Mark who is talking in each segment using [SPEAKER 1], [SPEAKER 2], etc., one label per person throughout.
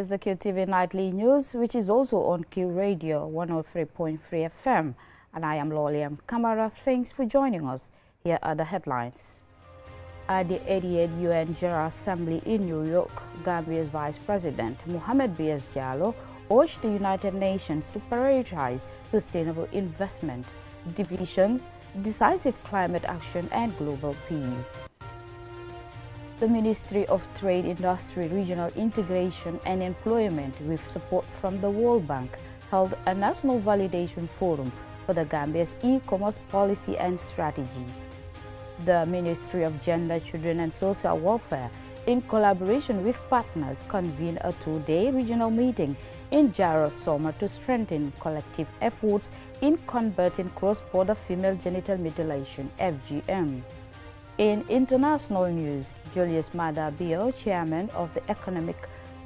[SPEAKER 1] is the QTV Nightly News, which is also on Q Radio 103.3 FM. And I am Loliam Kamara. Thanks for joining us. Here are the headlines. At the 88th UN General Assembly in New York, Gambia's Vice President Mohamed B.S. Jallow urged the United Nations to prioritize sustainable investment, divisions, decisive climate action, and global peace. The Ministry of Trade, Industry, Regional Integration and Employment, with support from the World Bank, held a National Validation Forum for the Gambia's e-commerce policy and strategy. The Ministry of Gender, Children and Social Welfare, in collaboration with partners, convened a two-day regional meeting in Jaro Soma to strengthen collective efforts in combating cross-border female genital mutilation, FGM. In international news, Julius Maada Bio, chairman of the Economic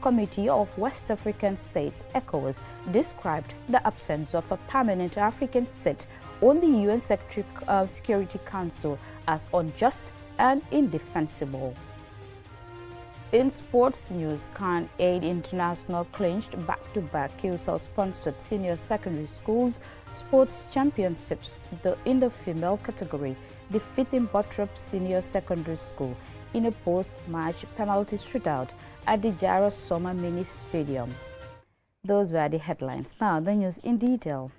[SPEAKER 1] Committee of West African States, ECOWAS, described the absence of a permanent African seat on the UN Security Council as unjust and indefensible. In sports news, Can Aid International clinched back-to-back QSL-sponsored senior secondary schools sports championships in the female category, defeating Bottrop Senior Secondary School in a post-match penalty shootout at the Jaro Soma Mini Stadium. Those were the headlines. Now, the news in detail.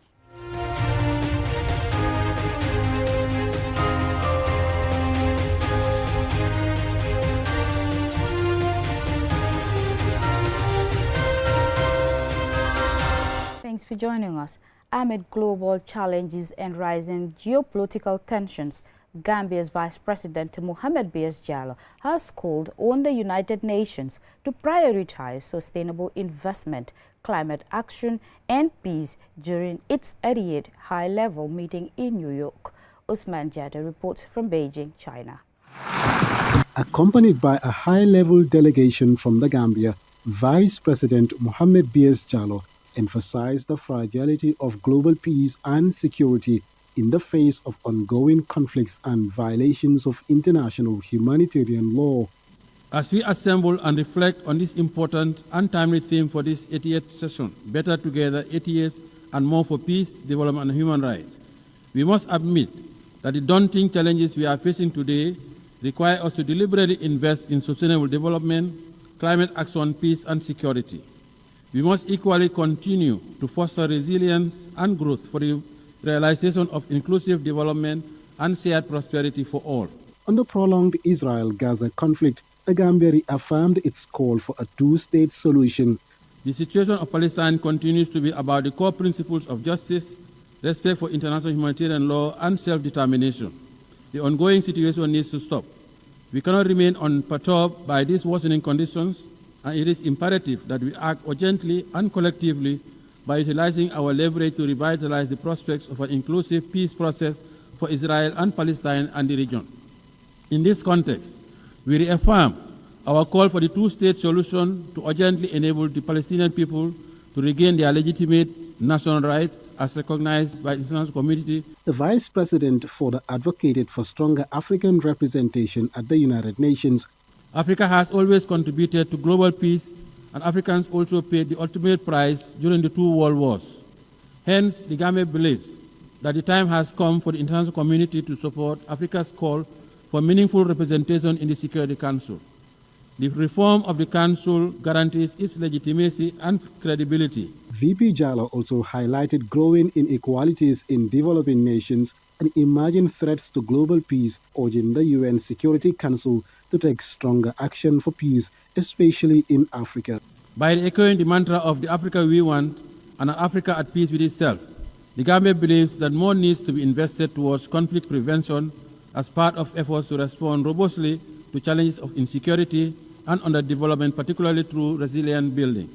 [SPEAKER 1] Thanks for joining us. Amid global challenges and rising geopolitical tensions, Gambia's Vice President Mohamed B.S. Jallow has called on the United Nations to prioritize sustainable investment, climate action, and peace during its 88th high-level meeting in New York. Usman Jada reports from Beijing, China.
[SPEAKER 2] Accompanied by a high-level delegation from the Gambia, Vice President Mohamed B.S. Jallow emphasized the fragility of global peace and security in the face of ongoing conflicts and violations of international humanitarian law.
[SPEAKER 3] As we assemble and reflect on this important and timely theme for this 88th session, Better Together, 80 years and more for peace, development and human rights, we must admit that the daunting challenges we are facing today require us to deliberately invest in sustainable development, climate action, peace and security. We must equally continue to foster resilience and growth for the realization of inclusive development and shared prosperity for all.
[SPEAKER 2] On the prolonged Israel-Gaza conflict, the Gambia reaffirmed its call for a two-state solution.
[SPEAKER 3] The situation of Palestine continues to be about the core principles of justice, respect for international humanitarian law, and self-determination. The ongoing situation needs to stop. We cannot remain unperturbed by these worsening conditions, and it is imperative that we act urgently and collectively by utilizing our leverage to revitalize the prospects of an inclusive peace process for Israel and Palestine and the region. In this context, we reaffirm our call for the two-state solution to urgently enable the Palestinian people to regain their legitimate national rights as recognized by the international community.
[SPEAKER 2] The Vice President further advocated for stronger African representation at the United Nations.
[SPEAKER 3] Africa has always contributed to global peace, and Africans also paid the ultimate price during the two world wars. Hence, the Gambia believes that the time has come for the international community to support Africa's call for meaningful representation in the Security Council. The reform of the Council guarantees its legitimacy and credibility.
[SPEAKER 2] VP Jallow also highlighted growing inequalities in developing nations and emerging threats to global peace, urging the UN Security Council to take stronger action for peace, especially in Africa.
[SPEAKER 3] By echoing the mantra of the Africa we want and an Africa at peace with itself, the Gambia believes that more needs to be invested towards conflict prevention as part of efforts to respond robustly to challenges of insecurity and underdevelopment, particularly through resilient building.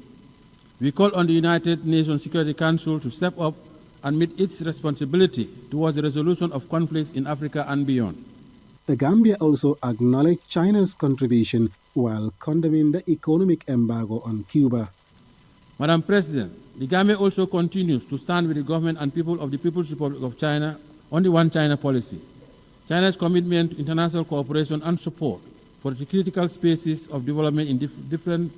[SPEAKER 3] We call on the United Nations Security Council to step up and meet its responsibility towards the resolution of conflicts in Africa and beyond.
[SPEAKER 2] The Gambia also acknowledged China's contribution while condemning the economic embargo on Cuba.
[SPEAKER 3] Madam President, the Gambia also continues to stand with the government and people of the People's Republic of China on the One China policy. China's commitment to international cooperation and support for the critical spaces of development in different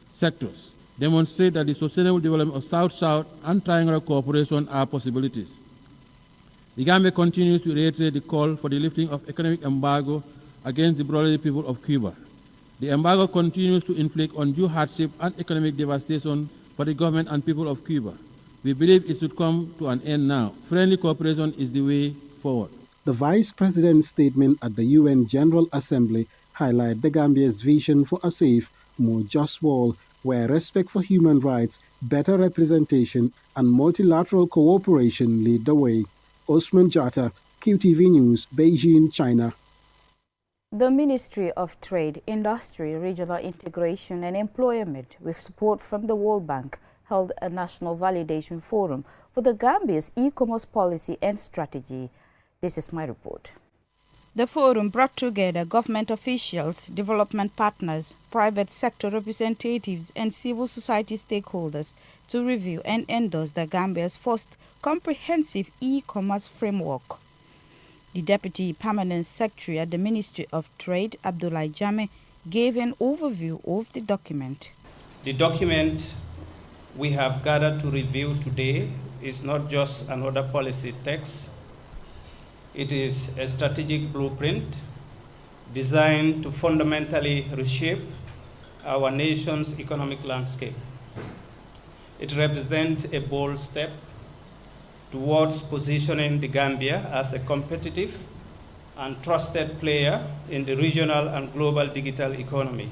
[SPEAKER 3] sectors demonstrate that the sustainable development of South-South and triangular cooperation are possibilities. The Gambia continues to reiterate the call for the lifting of economic embargo against the brotherly people of Cuba. The embargo continues to inflict undue hardship and economic devastation for the government and people of Cuba. We believe it should come to an end now. Friendly cooperation is the way forward.
[SPEAKER 2] The Vice President's statement at the UN General Assembly highlighted the Gambia's vision for a safe, more just world where respect for human rights, better representation, and multilateral cooperation lead the way. Osman Jatta, QTV News, Beijing, China.
[SPEAKER 1] The Ministry of Trade, Industry, Regional Integration and Employment, with support from the World Bank, held a national validation forum for the Gambia's e-commerce policy and strategy. This is my report.
[SPEAKER 4] The forum brought together government officials, development partners, private sector representatives and civil society stakeholders to review and endorse the Gambia's first comprehensive e-commerce framework. The Deputy Permanent Secretary at the Ministry of Trade, Abdullah Jame, gave an overview of the document.
[SPEAKER 5] The document we have gathered to review today is not just another policy text. It is a strategic blueprint designed to fundamentally reshape our nation's economic landscape. It represents a bold step towards positioning the Gambia as a competitive and trusted player in the regional and global digital economy.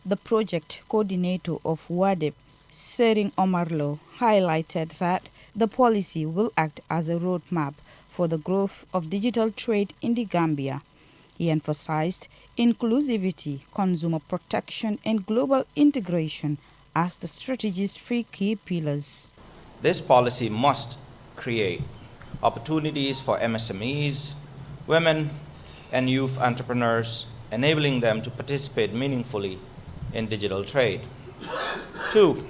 [SPEAKER 4] The project coordinator of WADEP, Sering Omarlo, highlighted that the policy will act as a roadmap for the growth of digital trade in the Gambia. He emphasized inclusivity, consumer protection, and global integration as the strategy's three key pillars.
[SPEAKER 6] This policy must create opportunities for MSMEs, women, and youth entrepreneurs, enabling them to participate meaningfully in digital trade. 2,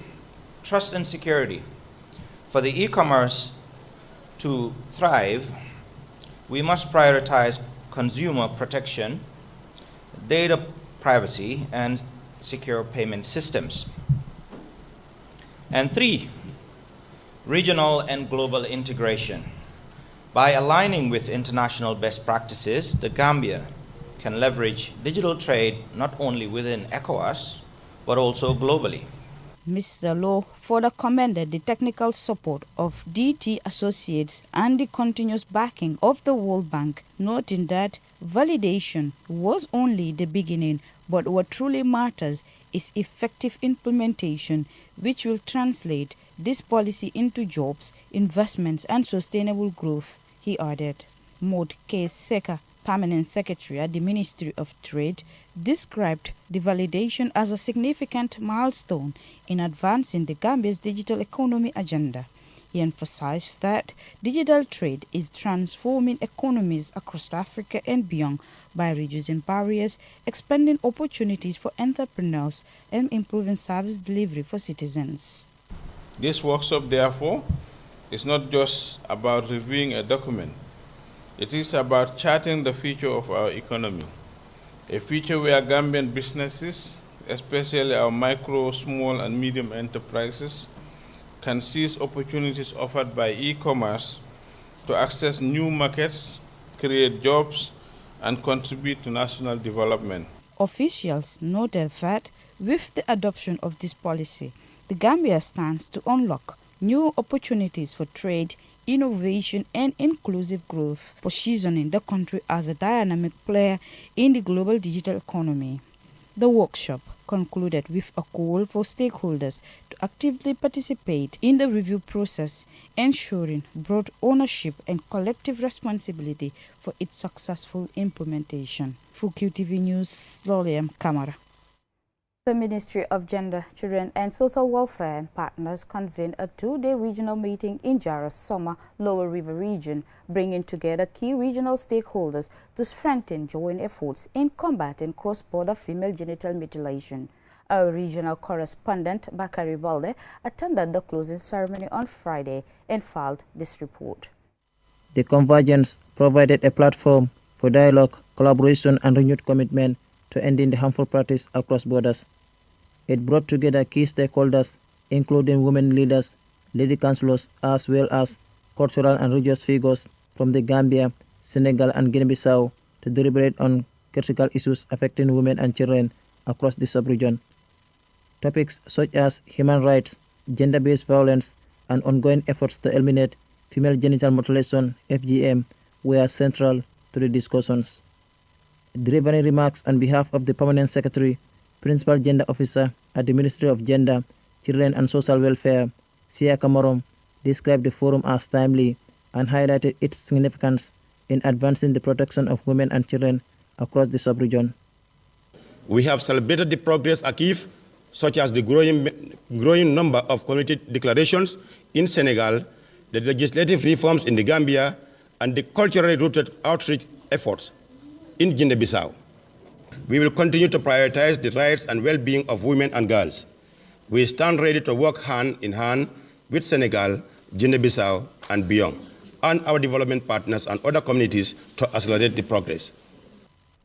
[SPEAKER 6] trust and security. For the e-commerce to thrive, we must prioritize consumer protection, data privacy, and secure payment systems. And 3, regional and global integration. By aligning with international best practices, the Gambia can leverage digital trade not only within ECOWAS, but also globally.
[SPEAKER 4] Mr. Lowe further commended the technical support of DT Associates and the continuous backing of the World Bank, noting that validation was only the beginning, but what truly matters is effective implementation, which will translate this policy into jobs, investments, and sustainable growth, he added. Maud K. Seka, Permanent Secretary at the Ministry of Trade, described the validation as a significant milestone in advancing the Gambia's digital economy agenda. He emphasized that digital trade is transforming economies across Africa and beyond by reducing barriers, expanding opportunities for entrepreneurs, and improving service delivery for citizens.
[SPEAKER 7] This workshop, therefore, is not just about reviewing a document. It is about charting the future of our economy, a future where Gambian businesses, especially our micro, small, and medium enterprises, can seize opportunities offered by e-commerce to access new markets, create jobs, and contribute to national development.
[SPEAKER 4] Officials noted that with the adoption of this policy, the Gambia stands to unlock new opportunities for trade, innovation, and inclusive growth, positioning the country as a dynamic player in the global digital economy. The workshop concluded with a call for stakeholders to actively participate in the review process, ensuring broad ownership and collective responsibility for its successful implementation. For QTV News, Loliam Kamara.
[SPEAKER 1] The Ministry of Gender, Children and Social Welfare and partners convened a 2-day regional meeting in Jara Soma, Lower River region, bringing together key regional stakeholders to strengthen joint efforts in combating cross-border female genital mutilation. Our regional correspondent, Bakari Balde, attended the closing ceremony on Friday and filed this report.
[SPEAKER 8] The convergence provided a platform for dialogue, collaboration, and renewed commitment to ending the harmful practice across borders. It brought together key stakeholders, including women leaders, lady councillors, as well as cultural and religious figures from the Gambia, Senegal, and Guinea-Bissau to deliberate on critical issues affecting women and children across the sub-region. Topics such as human rights, gender-based violence, and ongoing efforts to eliminate female genital mutilation (FGM) were central to the discussions. Delivering remarks on behalf of the Permanent Secretary, Principal Gender Officer at the Ministry of Gender, Children and Social Welfare, Sia Kamarom, described the forum as timely and highlighted its significance in advancing the protection of women and children across the sub-region.
[SPEAKER 9] We have celebrated the progress achieved, such as the growing number of community declarations in Senegal, the legislative reforms in the Gambia, and the culturally rooted outreach efforts in Guinea-Bissau. We will continue to prioritize the rights and well-being of women and girls. We stand ready to work hand in hand with Senegal, Guinea-Bissau, and beyond, and our development partners and other communities to accelerate the progress.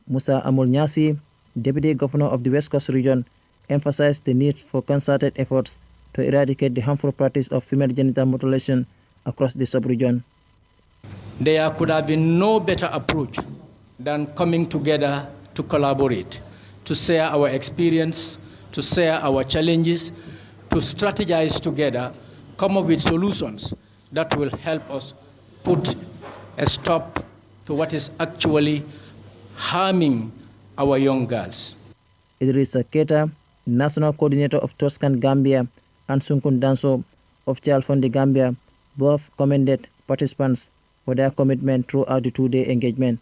[SPEAKER 8] Musa Amul Nyasi, Deputy Governor of the West Coast region, emphasized the need for concerted efforts to eradicate the harmful practice of female genital mutilation across the sub-region.
[SPEAKER 10] There could have been no better approach than coming together to collaborate, to share our experience, to share our challenges, to strategize together, come up with solutions that will help us put a stop to what is actually harming our young girls.
[SPEAKER 8] Idrissa Keita, National Coordinator of Toscan Gambia, and Sunkun Danso of Child Fund Gambia, both commended participants for their commitment throughout the two-day engagement.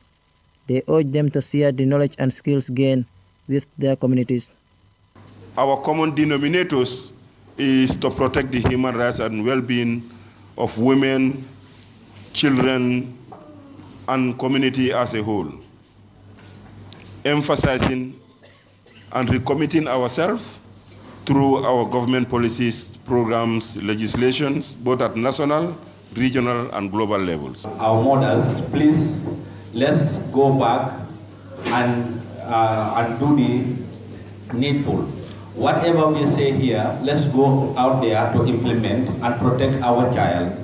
[SPEAKER 8] They urged them to share the knowledge and skills gained with their communities.
[SPEAKER 11] Our common denominators is to protect the human rights and well-being of women, children, and community as a whole. Emphasizing and recommitting ourselves through our government policies, programs, legislations, both at national, regional, and global levels.
[SPEAKER 12] Our models, please, let's go back and do the needful. Whatever we say here, let's go out there to implement and protect our child,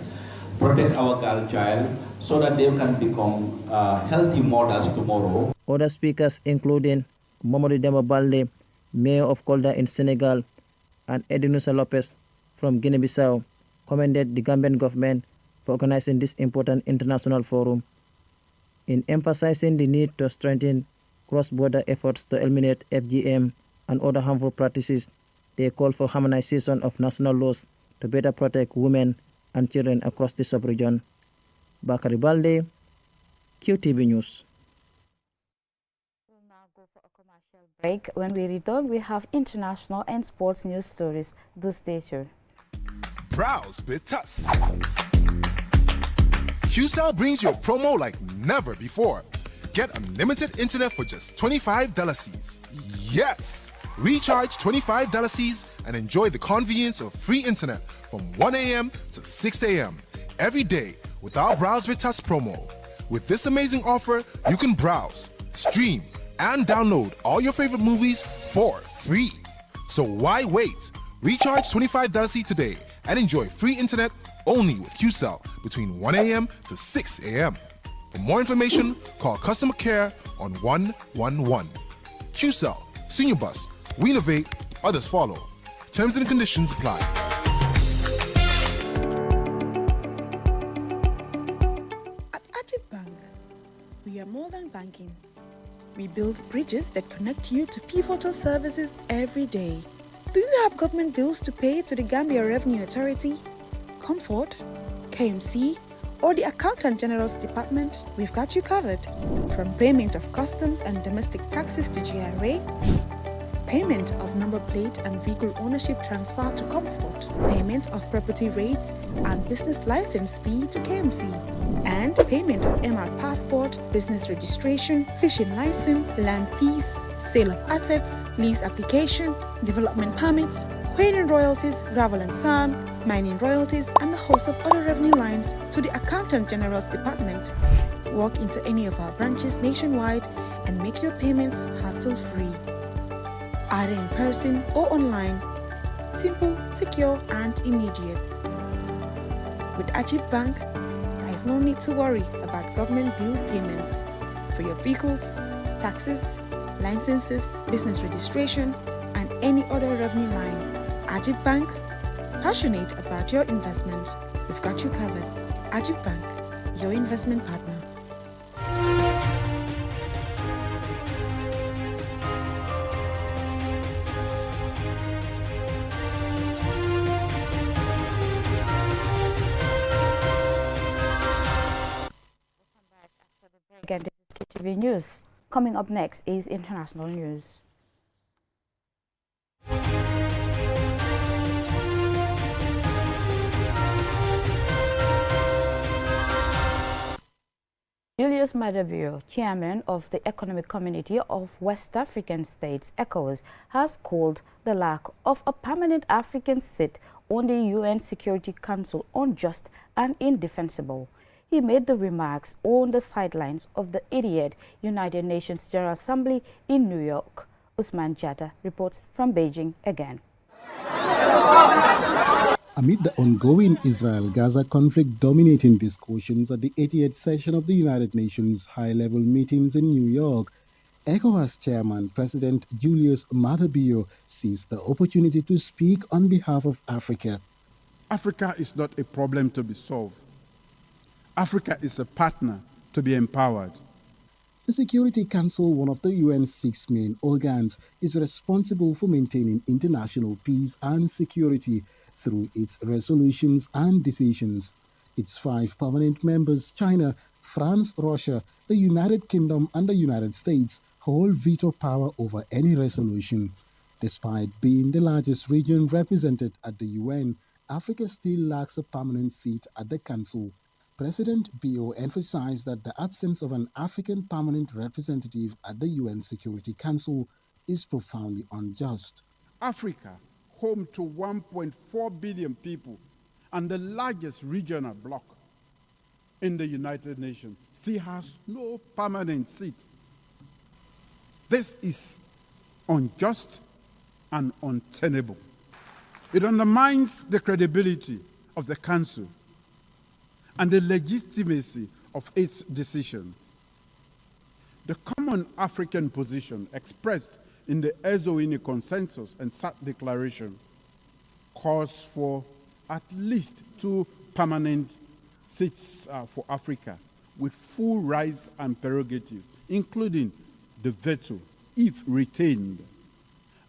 [SPEAKER 12] protect our girl child, so that they can become healthy models tomorrow.
[SPEAKER 8] Other speakers including Mamadou Demba Balde, Mayor of Kolda in Senegal, and Edinusa Lopez from Guinea-Bissau, commended the Gambian government for organizing this important international forum. In emphasizing the need to strengthen cross-border efforts to eliminate FGM and other harmful practices, they call for harmonization of national laws to better protect women and children across the sub-region. Bakari Balde, QTV News.
[SPEAKER 1] We'll now go for a commercial break. When we return, we have international and sports news stories. Do stay tuned.
[SPEAKER 13] Browse with us. QCell brings you a promo like never before. Get unlimited internet for just $25 Cs. Yes! Recharge $25 Cs and enjoy the convenience of free internet from 1 a.m. to 6 a.m. every day with our Browse with Us promo. With this amazing offer, you can browse, stream, and download all your favorite movies for free. So why wait? Recharge $25 C today and enjoy free internet only with QCell between 1 a.m. to 6 a.m. For more information, call customer care on 111. QCell, Senior Bus, we innovate, others follow. Terms and conditions apply.
[SPEAKER 14] At Active Bank, we are more than banking. We build bridges that connect you to pivotal services every day. Do you have government bills to pay to the Gambia Revenue Authority, Comfort, KMC, or the Accountant General's Department? We've got you covered. From payment of customs and domestic taxes to GRA, payment of number plate and vehicle ownership transfer to Comfort, payment of property rates and business license fee to KMC, and payment of MR passport, business registration, fishing license, land fees, sale of assets, lease application, development permits, quarrying royalties, gravel and sand, mining royalties, and a host of other revenue lines to the Accountant General's Department. Walk into any of our branches nationwide and make your payments hassle-free. either in person or online. Simple, secure, and immediate. With Ajib Bank, there is no need to worry about government bill payments for your vehicles, taxes, licenses, business registration, and any other revenue line. Ajib Bank, passionate about your investment. We've got you covered. Ajib Bank, your investment partner.
[SPEAKER 1] Again, this is KTV News. Coming up next is international news. Julius Madabio, chairman of the Economic Community of West African States, ECOWAS, has called the lack of a permanent African seat on the UN Security Council unjust and indefensible. He made the remarks on the sidelines of the 80th United Nations General Assembly in New York. Usman Jata reports from Beijing again.
[SPEAKER 2] Amid the ongoing Israel-Gaza conflict dominating discussions at the 80th session of the United Nations high-level meetings in New York, ECOWAS chairman President Julius Madabio seized the opportunity to speak on behalf of Africa.
[SPEAKER 15] Africa is not a problem to be solved. Africa is a partner to be empowered.
[SPEAKER 2] The Security Council, one of the UN's 6 main organs, is responsible for maintaining international peace and security through its resolutions and decisions. Its 5 permanent members, China, France, Russia, the United Kingdom, and the United States, hold veto power over any resolution. Despite being the largest region represented at the UN, Africa still lacks a permanent seat at the Council. President Bio emphasized that the absence of an African permanent representative at the UN Security Council is profoundly unjust.
[SPEAKER 15] Africa, home to 1.4 billion people and the largest regional bloc in the United Nations, still has no permanent seat. This is unjust and untenable. It undermines the credibility of the Council and the legitimacy of its decisions. The common African position expressed in the Eswatini Consensus and SAT Declaration calls for at least 2 permanent seats for Africa with full rights and prerogatives, including the veto, if retained,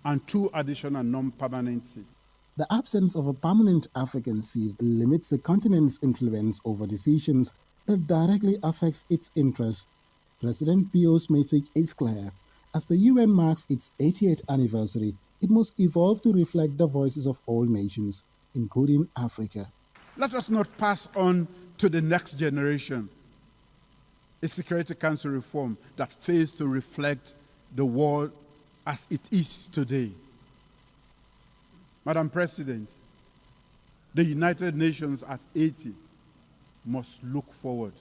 [SPEAKER 15] and 2 additional non-permanent seats.
[SPEAKER 2] The absence of a permanent African seat limits the continent's influence over decisions that directly affects its interests. President Bio's message is clear. As the UN marks its 80th anniversary, it must evolve to reflect the voices of all nations, including Africa.
[SPEAKER 15] Let us not pass on to the next generation a Security Council reform that fails to reflect the world as it is today. Madam President, the United Nations at 80 must look forward.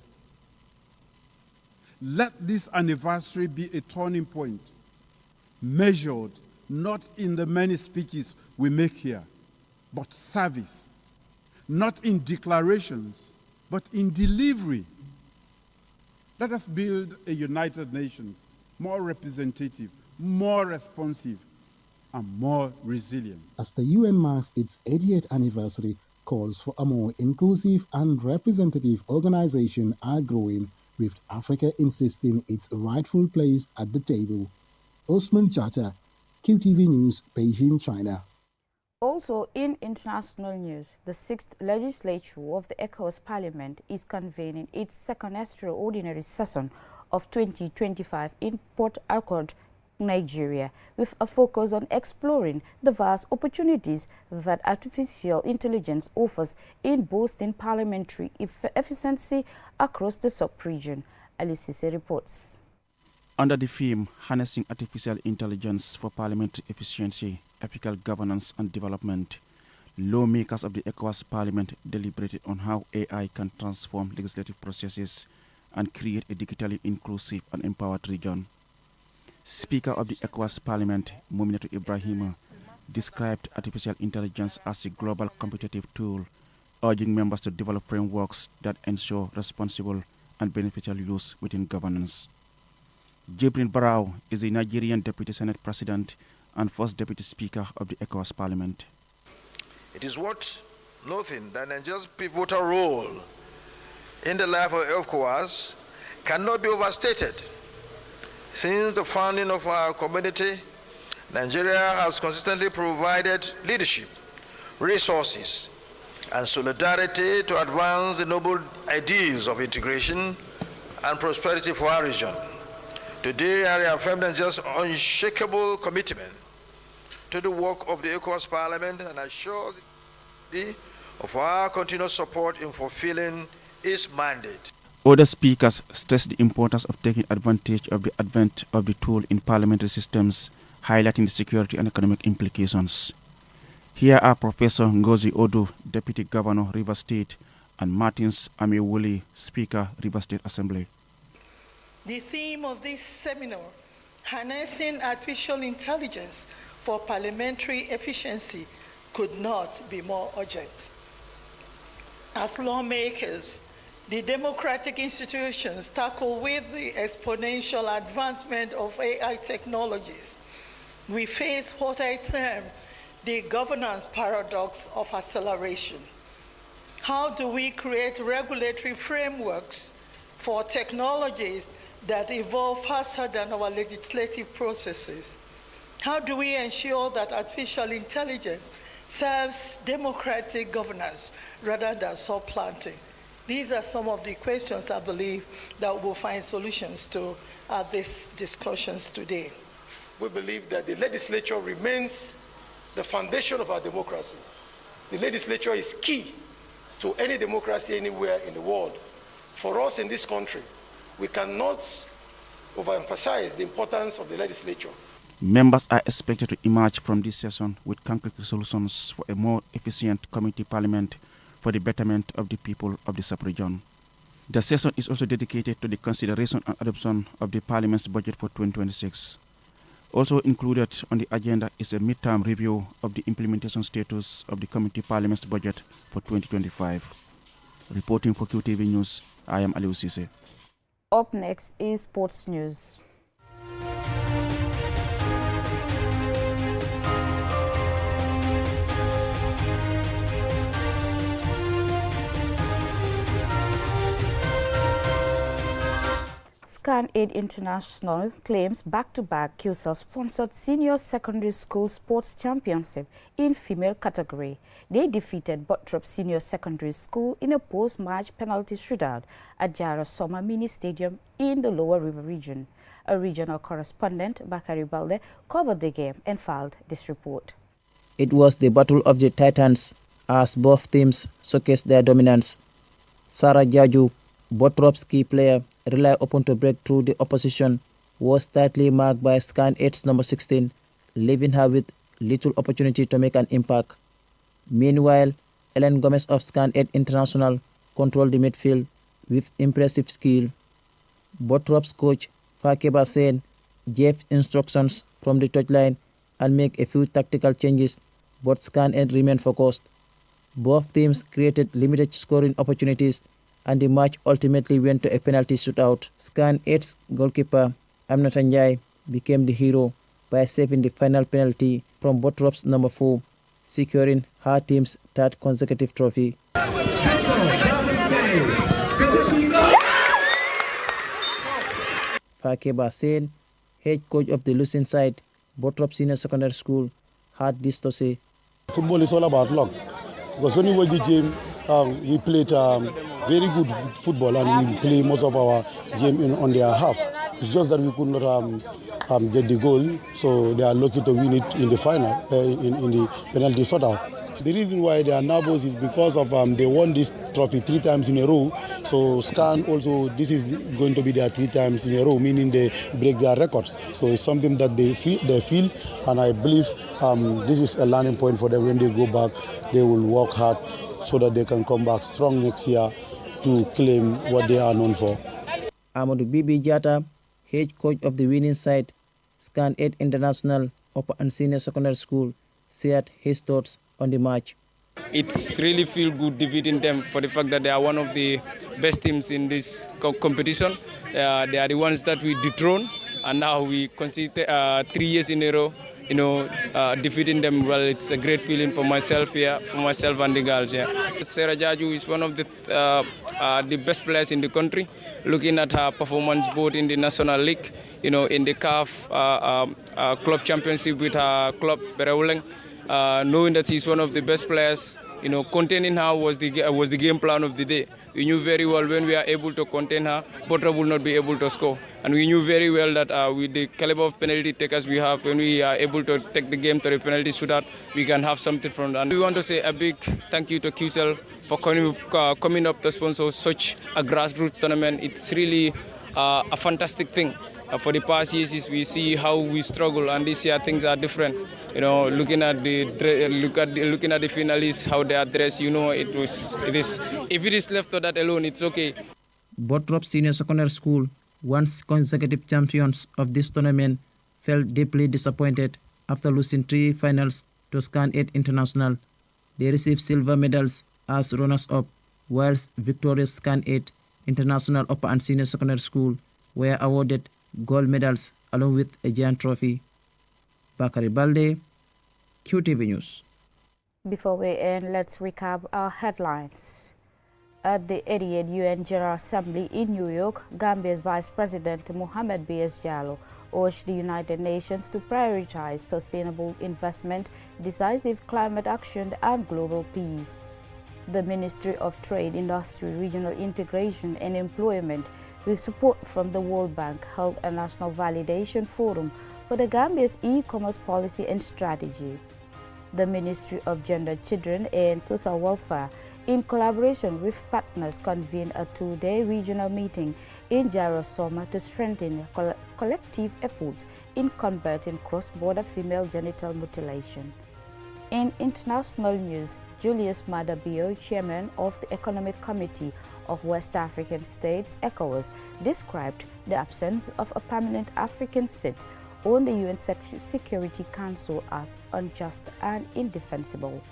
[SPEAKER 15] Let this anniversary be a turning point, measured not in the many speeches we make here, but service, not in declarations, but in delivery. Let us build a United Nations more representative, more responsive, and more resilient.
[SPEAKER 2] As the UN marks its 80th anniversary, calls for a more inclusive and representative organization are growing, with Africa insisting its rightful place at the table. Osman Jata, QTV News, Beijing, China.
[SPEAKER 1] Also in international news, the 6th legislature of the ECOWAS Parliament is convening its second extraordinary session of 2025 in Port Harcourt, Nigeria, with a focus on exploring the vast opportunities that artificial intelligence offers in boosting parliamentary efficiency across the sub-region. Alice reports.
[SPEAKER 16] Under the theme Harnessing Artificial Intelligence for Parliamentary Efficiency, Ethical Governance and Development, lawmakers of the ECOWAS Parliament deliberated on how AI can transform legislative processes and create a digitally inclusive and empowered region. Speaker of the ECOWAS Parliament, Muminatu Ibrahima, described artificial intelligence as a global competitive tool, urging members to develop frameworks that ensure responsible and beneficial use within governance. Jibril Barau is the Nigerian Deputy Senate President and first Deputy Speaker of the ECOWAS Parliament.
[SPEAKER 17] It is worth noting that Nigeria's pivotal role in the life of ECOWAS cannot be overstated. Since the founding of our community, Nigeria has consistently provided leadership, resources, and solidarity to advance the noble ideals of integration and prosperity for our region. Today, I reaffirm Nigeria's unshakable commitment to the work of the ECOWAS Parliament and assure of our continuous support in fulfilling its mandate.
[SPEAKER 16] Other speakers stressed the importance of taking advantage of the advent of the tool in parliamentary systems, highlighting the security and economic implications. Here are Professor Ngozi Odu, Deputy Governor, Rivers State, and Martins Amewuli, Speaker, Rivers State Assembly.
[SPEAKER 18] The theme of this seminar, Harnessing Artificial Intelligence for Parliamentary Efficiency, could not be more urgent. As lawmakers, the democratic institutions tackle with the exponential advancement of AI technologies, we face what I term the governance paradox of acceleration. How do we create regulatory frameworks for technologies that evolve faster than our legislative processes? How do we ensure that artificial intelligence serves democratic governance rather than supplanting? These are some of the questions I believe that we'll find solutions to at these discussions today.
[SPEAKER 19] We believe that the legislature remains the foundation of our democracy. The legislature is key to any democracy anywhere in the world. For us in this country, we cannot overemphasize the importance of the legislature.
[SPEAKER 16] Members are expected to emerge from this session with concrete solutions for a more efficient community parliament for the betterment of the people of the sub-region. The session is also dedicated to the consideration and adoption of the Parliament's budget for 2026. Also included on the agenda is a midterm review of the implementation status of the Community Parliament's budget for 2025. Reporting for QTV News, I am Aliou Cisse.
[SPEAKER 1] Up next is sports news. Scan Aid International claims back-to-back QCell-sponsored Senior Secondary School Sports Championship in female category. They defeated Bottrop Senior Secondary School in a post-match penalty shootout at Jara Summer Mini Stadium in the Lower River region. A regional correspondent, Bakari Balde, covered the game and filed this report.
[SPEAKER 8] It was the battle of the Titans as both teams showcased their dominance. Sarah Jaju, Bottrop's key player, relied upon to break through the opposition, was tightly marked by Scan 8's number 16, leaving her with little opportunity to make an impact. Meanwhile, Ellen Gomez of Scan 8 International controlled the midfield with impressive skill. Bottrop's coach, Fakeba Sen, gave instructions from the touchline and made a few tactical changes, but Scan 8 remained focused. Both teams created limited scoring opportunities, and the match ultimately went to a penalty shootout. Scan 8's goalkeeper, Aminata Njai, became the hero by saving the final penalty from Bottrop's number 4, securing her team's third consecutive trophy. Fakeba Sen, head coach of the losing side, Bottrop Senior Secondary School, had this to say.
[SPEAKER 20] Football is all about luck, because when you watch the game, we played very good football and we play most of our game on their half. It's just that we could not get the goal, so they are lucky to win it in the final, in the penalty shootout. The reason why they are nervous is because of they won this trophy 3 times in a row. So Scan also, this is going to be their 3 times in a row, meaning they break their records. So it's something that they feel, and I believe this is a learning point for them. When they go back, they will work hard so that they can come back strong next year to claim what they are known for.
[SPEAKER 8] Amadou Bibi Jata, head coach of the winning side, Scan 8 International Upper and Senior Secondary School, shared his thoughts on the match.
[SPEAKER 21] It's really feel good defeating them for the fact that they are one of the best teams in this competition. They are the ones that we dethroned, and now we concede 3 years in a row, defeating them. Well, it's a great feeling for myself here, for myself and the girls here. Sarah Jaju is one of the best players in the country. Looking at her performance both in the National League, in the CAF club championship with her club Berewuleng. Knowing that she's one of the best players, containing her was the game plan of the day. We knew very well when we are able to contain her, Botra will not be able to score. And we knew very well that with the caliber of penalty takers we have, when we are able to take the game to the penalty shootout, we can have something from that. And we want to say a big thank you to QCell for coming up to sponsor such a grassroots tournament. It's really a fantastic thing. For the past years, we see how we struggle, and this year things are different. Looking at the finalists, how they are dressed, it is. If it is left to that alone, it's okay.
[SPEAKER 8] Bottrop Senior Secondary School, once consecutive champions of this tournament, felt deeply disappointed after losing 3 finals to Scan 8 International. They received silver medals as runners-up, whilst victorious Scan 8 International Upper and Senior Secondary School were awarded gold medals along with a giant trophy. Bakari Balde, QTV News.
[SPEAKER 1] Before we end, let's recap our headlines. At the 88th UN General Assembly in New York, Gambia's Vice President Mohamed B.S. Jallow urged the United Nations to prioritize sustainable investment, decisive climate action, and global peace. The Ministry of Trade, Industry, Regional Integration and Employment, with support from the World Bank, held a national validation forum for the Gambia's e-commerce policy and strategy. The Ministry of Gender, Children and Social Welfare, in collaboration with partners, convened a 2-day regional meeting in Jarosoma to strengthen collective efforts in combating cross-border female genital mutilation. In international news, Julius Maada Bio, chairman of the Economic Committee of West African States, ECOWAS, described the absence of a permanent African seat on the UN Security Council as unjust and indefensible.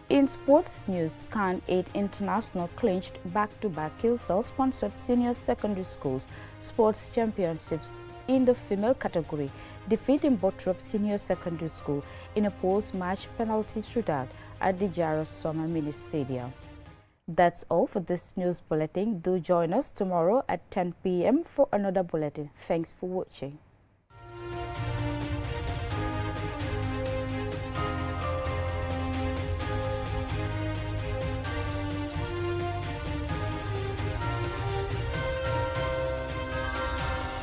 [SPEAKER 1] In sports news, Scan 8 International clinched back-to-back QCell-sponsored senior secondary schools sports championships in the female category, defeating Bottrop Senior Secondary School in a post-match penalty shootout at the Jarosoma Mini Stadium. That's all for this news bulletin. Do join us tomorrow at 10 p.m. for another bulletin. Thanks for watching.